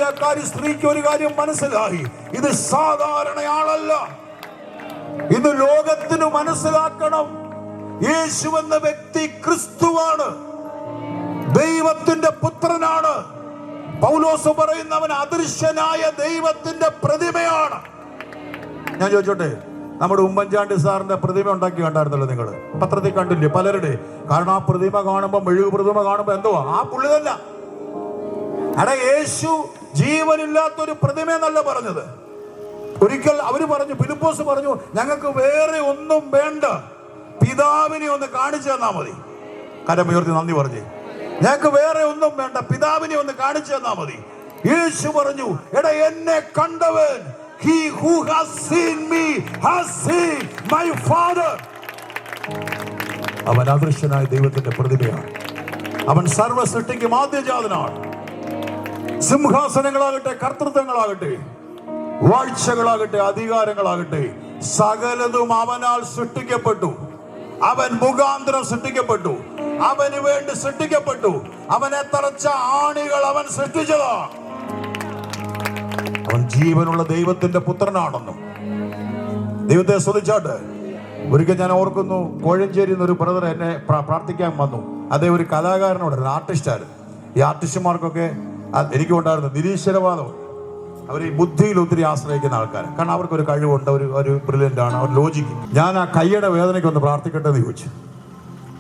സമരക്കാരി സ്ത്രീക്ക് ഒരു കാര്യം മനസ്സിലായി, ഇത് സാധാരണയാളല്ല. ഇത് ലോകത്തിന് മനസ്സിലാക്കണം, യേശു എന്ന വ്യക്തി ക്രിസ്തുവാണ്, ദൈവത്തിന്റെ പുത്രനാണ്. പൗലോസ് പറയുന്നവൻ അദൃശ്യനായ ദൈവത്തിന്റെ പ്രതിമയാണ്. ഞാൻ ചോദിച്ചോട്ടെ, നമ്മുടെ ഉമ്മൻചാണ്ടി സാറിന്റെ പ്രതിമ ഉണ്ടാക്കി കണ്ടായിരുന്നല്ലോ നിങ്ങൾ? പത്രത്തിൽ കണ്ടില്ലേ പലരുടെ? കാരണം ആ പ്രതിമ കാണുമ്പോ, മെഴുകു പ്രതിമ കാണുമ്പോ എന്തുവാ, ആ പുള്ളി തന്നെ. എടാ, യേശു ജീവനില്ലാത്തൊരു പ്രതിമ എന്നല്ല പറഞ്ഞത്. ഒരിക്കൽ അവര് പറഞ്ഞു, ഫിലിപ്പോസ് പറഞ്ഞു, ഞങ്ങൾക്ക് വേറെ ഒന്നും വേണ്ട, പിതാവിനെ ഒന്ന് കാണിച്ചു തന്നാ മതി. കരമുയർത്തി നന്ദി പറഞ്ഞേ. ഞങ്ങൾക്ക് വേറെ ഒന്നും വേണ്ട, പിതാവിനെ ഒന്ന് കാണിച്ചു തന്നാ മതി. യേശു പറഞ്ഞു, എടാ, എന്നെ കണ്ടവൻ, he who has seen me has seen my father. അവൻ അദൃശ്യനായ ദൈവത്തിന്റെ പ്രതിമയാണ്. അവൻ സർവ്വ സൃഷ്ടിക്കും ആദ്യജാതനാണ്. സിംഹാസനങ്ങളാകട്ടെ, കർത്തൃത്വങ്ങളാകട്ടെ, വാഴ്ചകളാകട്ടെ, അധികാരങ്ങളാകട്ടെ, സകലതും അവനാൽ സൃഷ്ടിക്കപ്പെട്ടു. അവൻ മുഖാന്തരം സൃഷ്ടിക്കപ്പെട്ടു. അവന് വേണ്ടി സൃഷ്ടിക്കപ്പെട്ടു. അവനെ തറച്ച ആണികൾ അവൻ സൃഷ്ടിച്ചതാ. അവൻ ജീവനുള്ള ദൈവത്തിന്റെ പുത്രനാണെന്നും ദൈവത്തെ സ്തുതിച്ചാട്ട്. ഒരിക്കൽ ഞാൻ ഓർക്കുന്നു, കോഴഞ്ചേരി എന്നൊരു ബ്രദർ എന്നെ പ്രാർത്ഥിക്കാൻ വന്നു. അതേ ഒരു കലാകാരനോടായിരുന്നു, ആർട്ടിസ്റ്റായിരുന്നു. ഈ ആർട്ടിസ്റ്റുമാർക്കൊക്കെ എനിക്കുണ്ടായിരുന്നു നിരീശ്വരവാദം. അവർ ഈ ബുദ്ധിയിൽ ഒത്തിരി ആശ്രയിക്കുന്ന ആൾക്കാർ. കാരണം അവർക്കൊരു കഴിവുണ്ട്, ഒരു ബ്രില്യൻ്റ് ആണ്, അവർ ലോജിക്ക്. ഞാൻ ആ കൈയുടെ വേദനയ്ക്ക് ഒന്ന് പ്രാർത്ഥിക്കട്ടെ എന്ന് ചോദിച്ചു,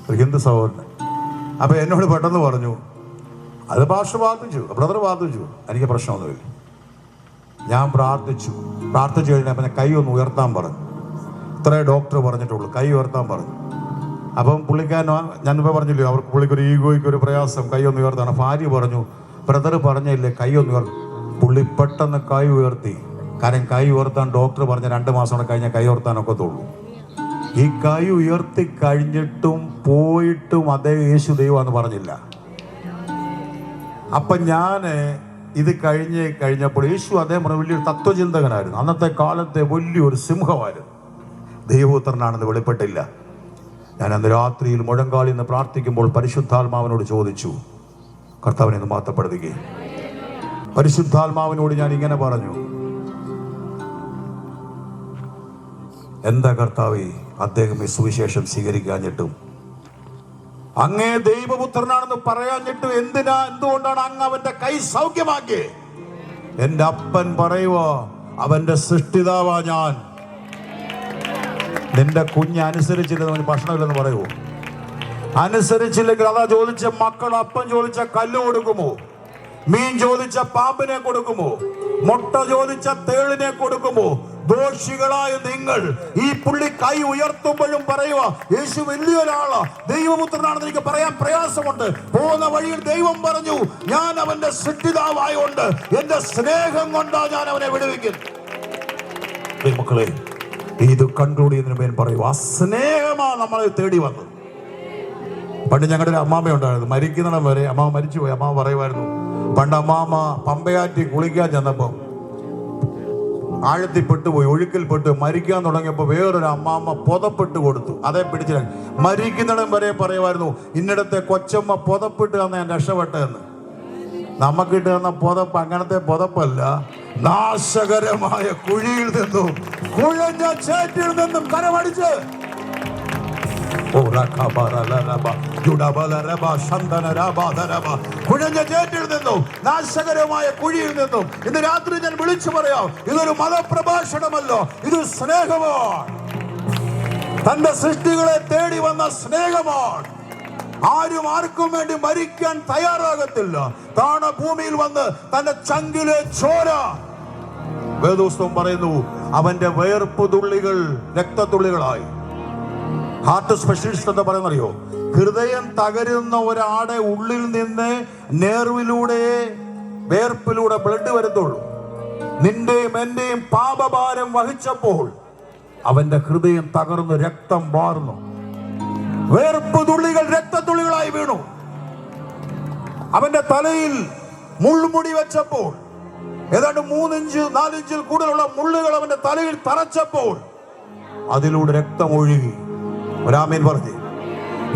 ഒരു ഹിന്ദു സഹോദരൻ. അപ്പൊ എന്നോട് പെട്ടെന്ന് പറഞ്ഞു, അത് പാസ്റ്റർ പ്രാർത്ഥിച്ചു, ബ്രദർ പ്രാർത്ഥിച്ചു, എനിക്ക് പ്രശ്നമൊന്നുമില്ല. ഞാൻ പ്രാർത്ഥിച്ചു കഴിഞ്ഞാൽ കൈ ഒന്ന് ഉയർത്താൻ പറഞ്ഞു. ഇത്രേ ഡോക്ടർ പറഞ്ഞിട്ടുള്ളൂ, കൈ ഉയർത്താൻ പറഞ്ഞു. അപ്പം പുള്ളിക്കാരൻ, ഞാനിപ്പോൾ പറഞ്ഞില്ലേ, അവർക്ക് പുള്ളിക്കൊരു ഈഗോയ്ക്ക് ഒരു പ്രയാസം, കൈ ഒന്ന് ഉയർത്താണ്. ഭാര്യ പറഞ്ഞു, ബ്രദർ പറഞ്ഞില്ലേ കൈ ഒന്ന് ഉയർത്തി. പുള്ളി പെട്ടെന്ന് കൈ ഉയർത്തി. കാരണം കൈ ഉയർത്താൻ ഡോക്ടർ പറഞ്ഞ 2 മാസം കൂടെ കഴിഞ്ഞാൽ കൈ ഉയർത്താനൊക്കെ തോള്ളൂ. ഈ കൈ ഉയർത്തി കഴിഞ്ഞിട്ടും പോയിട്ടും അതേ യേശു ദൈവമാണെന്ന് പറഞ്ഞില്ല. അപ്പൊ ഞാന് ഇത് കഴിഞ്ഞപ്പോൾ യേശു അദ്ദേഹം വലിയൊരു തത്വചിന്തകനായിരുന്നു. അന്നത്തെ കാലത്തെ വലിയൊരു സിംഹമായിരുന്നു. ദൈവപുത്രനാണെന്ന് വെളിപ്പെട്ടില്ല. ഞാൻ അന്ന് രാത്രിയിൽ മുഴങ്കാലിൽ നിന്ന് പ്രാർത്ഥിക്കുമ്പോൾ പരിശുദ്ധാത്മാവിനോട് ചോദിച്ചു, കർത്താവിനെ ഒന്ന് മഹത്വപ്പെടുത്തുകയും. പരിശുദ്ധാത്മാവിനോട് ഞാൻ ഇങ്ങനെ പറഞ്ഞു, എന്താ കർത്താവേ, അദ്ദേഹം ഈ സുവിശേഷം സ്വീകരിക്കാഞ്ഞിട്ടും അങ്ങേ ദൈവപുത്രനാണെന്ന് പറയാഞ്ഞിട്ടും എന്തുകൊണ്ടാണ് അങ്ങ് അവന്റെ കൈ സൗഖ്യമാക്കിയേ? എന്റെ അപ്പൻ പറയുക, അവന്റെ സൃഷ്ടിതാവാ ഞാൻ. നിന്റെ കുഞ്ഞ് അനുസരിച്ചില്ലെന്ന് ഭക്ഷണമില്ലെന്ന് പറയുമോ? അനുസരിച്ചില്ലെങ്കിൽ അതാ ചോദിച്ച മക്കൾ അപ്പം ചോദിച്ച കല്ല് കൊടുക്കുമോ? മീൻ ചോദിച്ച പാമ്പിനെ കൊടുക്കുമോ? മുട്ട ചോദിച്ച തേളിനെ കൊടുക്കുമോ? ദോഷികളായ നിങ്ങൾ ഈ പുള്ളി കൈ ഉയർത്തുമ്പോഴും പറയുക, യേശു വലിയൊരാളാ, ദൈവപുത്രനാണെന്ന് എനിക്ക് പറയാൻ പ്രയാസമുണ്ട്. പോകുന്ന വഴിയിൽ ദൈവം പറഞ്ഞു, ഞാൻ അവന്റെ സൃഷ്ടിതാവായോണ്ട് എന്റെ സ്നേഹം കൊണ്ടാ ഞാൻ അവനെ വിടുവിക്കുന്നു. മക്കളെ, ഇത് കൺക്ലൂഡ് ചെയ്യുന്നതിന് മേൽ പറയൂ, ആ സ്നേഹമാ നമ്മളെ തേടി വന്നത്. പണ്ട് ഞങ്ങളുടെ ഒരു അമ്മാമ്മ ഉണ്ടായിരുന്നു, മരിക്കുന്നിടം വരെ. അമ്മാമ മരിച്ചുപോയി. അമ്മാമ പറയുമായിരുന്നു, പണ്ട് അമ്മാമ്മ പമ്പയാറ്റി കുളിക്കാൻ ചെന്നപ്പോൾ ആഴത്തിൽ പെട്ടുപോയി, ഒഴുക്കിൽ പെട്ട് മരിക്കാൻ തുടങ്ങിയപ്പോൾ വേറൊരു അമ്മാമ്മ പുതപ്പിട്ട് കൊടുത്തു. അതേ പിടിച്ചില്ല. മരിക്കുന്നിടം വരെ പറയുമായിരുന്നു, ഇന്നിടത്തെ കൊച്ചമ്മ പുതപ്പിട്ട് തന്ന ഞാൻ രക്ഷപ്പെട്ടെന്ന്. നമുക്കിട്ട് തന്ന പുതപ്പ് അങ്ങനത്തെ പുതപ്പല്ല, നാശകരമായ കുഴിയിൽ നിന്നും, കുഴഞ്ഞ ചേറ്റിൽ നിന്നും കരമടിച്ച് കുഴഞ്ഞ ചേറ്റിൽ നിന്നും, നാശകരമായ കുഴിയിൽ നിന്നും. ഇന്ന് രാത്രി ഞാൻ വിളിച്ചു പറയാം, ഇതൊരു മതപ്രഭാഷണമല്ല, ഇത് സ്നേഹമാണ്. തന്റെ സൃഷ്ടികളെ തേടി വന്ന സ്നേഹമാണ്. ആരും ആർക്കും വേണ്ടി മരിക്കാൻ തയ്യാറാകത്തില്ല. താണ ഭൂമിയിൽ വന്ന് തന്റെ ചങ്കിലെ ചോര, വേദപുസ്തകം പറയുന്നു, അവന്റെ വേർപ്പ് തുള്ളികൾ രക്തത്തുള്ളികളായി. ഹാർട്ട് സ്പെഷ്യലിസ്റ്റ് എന്താ പറയുന്നറിയോ? ഹൃദയം തകരുന്ന ഒരാടെ ഉള്ളിൽ നിന്ന് നേർവിലൂടെ, വേർപ്പിലൂടെ ബ്ലഡ് വരുത്തുള്ളൂ. നിന്റെയും എന്റെയും പാപഭാരം വഹിച്ചപ്പോൾ അവന്റെ ഹൃദയം തകർന്നു, രക്തം വാർന്നു, വേർപ്പ് തുള്ളികൾ രക്തത്തുള്ളികളായി വീണു. അവന്റെ തലയിൽ മുൾമുടി വെച്ചപ്പോൾ, ഏതാണ്ട് 3 ഇഞ്ച് 4 ഇഞ്ചിൽ കൂടുതലുള്ള മുള്ളുകൾ അവന്റെ തലയിൽ തറച്ചപ്പോൾ അതിലൂടെ രക്തം ഒഴുകി. ഒരാമേൻ പറഞ്ഞു.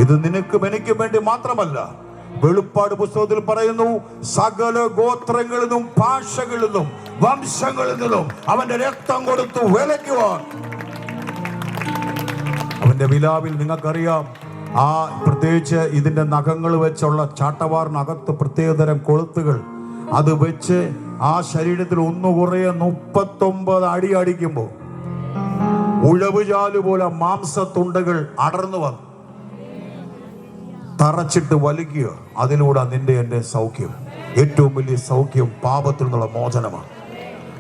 ഇത് നിനക്കും എനിക്കും വേണ്ടി മാത്രമല്ല, വെളിപ്പാട് പുസ്തകത്തിൽ പറയുന്നു, സകല ഗോത്രങ്ങളിൽ നിന്നും ഭാഷകളിൽ നിന്നും വംശങ്ങളിൽ നിന്നും അവന്റെ രക്തം കൊടുത്തു വിലയ്ക്കുവാൻ. അവന്റെ വിലാവിൽ നിങ്ങൾക്കറിയാം, ആ പ്രത്യേകിച്ച് ഇതിന്റെ നഖങ്ങൾ വെച്ചുള്ള ചാട്ടവാറിനകത്ത് പ്രത്യേകതരം കൊളുത്തുകൾ, അത് വെച്ച് ആ ശരീരത്തിൽ ഒന്നുകുറയെ 39 അടി അടിക്കുമ്പോൾ ഉഴവുചാലു പോലെ മാംസത്തുണ്ടകൾ അടർന്നു വന്നു തറച്ചിട്ട് വലിക്കുക. അതിലൂടെ നിന്റെ എൻ്റെ സൗഖ്യം, ഏറ്റവും വലിയ സൗഖ്യം പാപത്തിൽ നിന്നുള്ള മോചനമാണ്.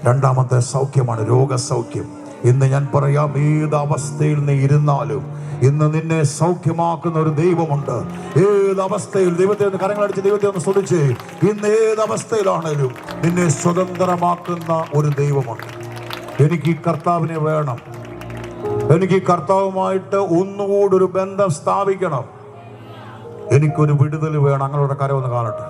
രണ്ടാമത്തെ സൗഖ്യമാണ് രോഗസൗഖ്യം. ഇന്ന് ഞാൻ പറയാം, ഏത് അവസ്ഥയിൽ നീ ഇരുന്നാലും ഇന്ന് നിന്നെ സൗഖ്യമാക്കുന്ന ഒരു ദൈവമുണ്ട്. ഏത് അവസ്ഥയിൽ ദൈവത്തെ ഒന്ന് കരങ്ങളടിച്ച് ദൈവത്തെ ഒന്ന് സ്തുതിച്ച്, ഇന്ന് ഏത് അവസ്ഥയിലാണേലും നിന്നെ സ്വതന്ത്രമാക്കുന്ന ഒരു ദൈവമുണ്ട്. എനിക്ക് ഈ കർത്താവിനെ വേണം, എനിക്ക് ഈ കർത്താവുമായിട്ട് ഒന്നുകൂടി ഒരു ബന്ധം സ്ഥാപിക്കണം, എനിക്കൊരു വിടുതൽ വേണം. അങ്ങനെ കരമൊന്ന് കാണട്ടെ.